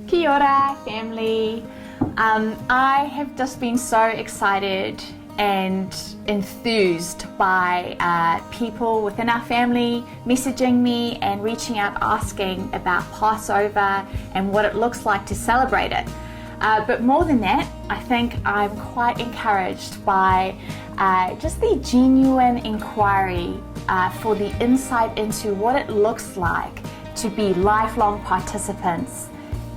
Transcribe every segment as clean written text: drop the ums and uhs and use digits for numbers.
Kia ora, family. I have just been so excited and enthused by people within our family messaging me and reaching out asking about Passover and what it looks like to celebrate it. But more than that, I think I'm quite encouraged by just the genuine inquiry for the insight into what it looks like to be lifelong participants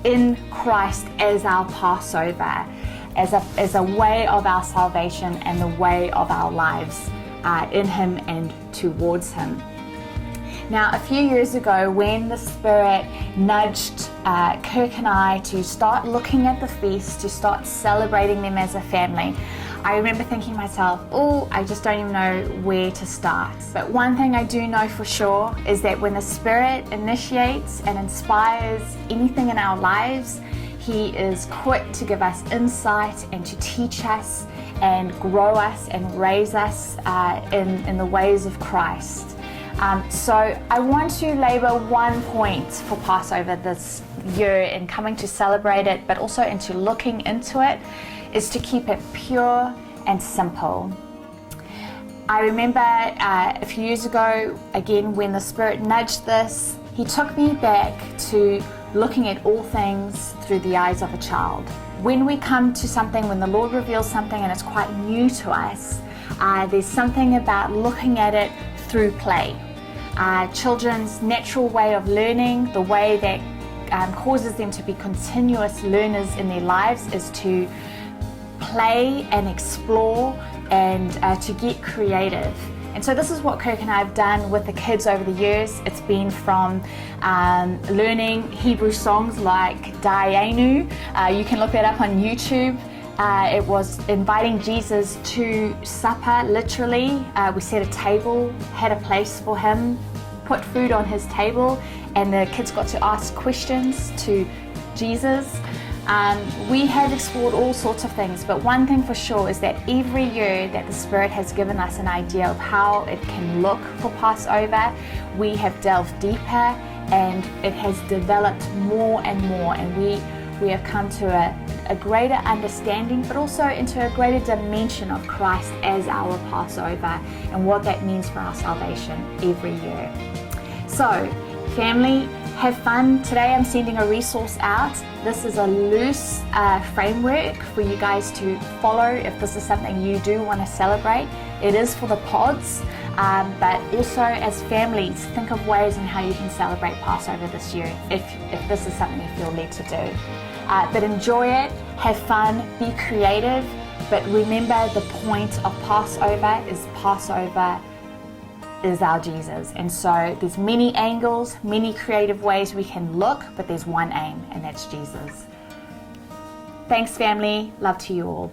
in Christ as our Passover, as a way of our salvation and the way of our lives in Him and towards Him. Now, a few years ago, when the Spirit nudged Kirk and I to start looking at the feast, to start celebrating them as a family, I remember thinking to myself, I just don't even know where to start. But one thing I do know for sure is that when the Spirit initiates and inspires anything in our lives, He is quick to give us insight and to teach us and grow us and raise us in the ways of Christ. So I want to labor one point for Passover this year in coming to celebrate it, but also into looking into it, is to keep it pure and simple. I remember a few years ago, again, when the Spirit nudged this, He took me back to looking at all things through the eyes of a child. When we come to something, when the Lord reveals something and it's quite new to us, there's something about looking at it through play. Children's natural way of learning, the way that causes them to be continuous learners in their lives, is to play and explore and to get creative. And so this is what Kirk and I have done with the kids over the years. It's been from learning Hebrew songs like Dayenu. You can look that up on YouTube. It was inviting Jesus to supper, literally. We set a table, had a place for Him, put food on His table, and the kids got to ask questions to Jesus. We have explored all sorts of things, but one thing for sure is that every year that the Spirit has given us an idea of how it can look for Passover, we have delved deeper and it has developed more and more, and we have come to a greater understanding, but also into a greater dimension of Christ as our Passover and what that means for our salvation every year. So, family, have fun. Today I'm sending a resource out. This is a loose framework for you guys to follow if this is something you do want to celebrate. It is for the pods, but also as families, think of ways in how you can celebrate Passover this year if this is something you feel led to do. But enjoy it, have fun, be creative, but remember the point of Passover is our Jesus. And so there's many angles, many creative ways we can look, but there's one aim, and that's Jesus. Thanks, family. Love to you all.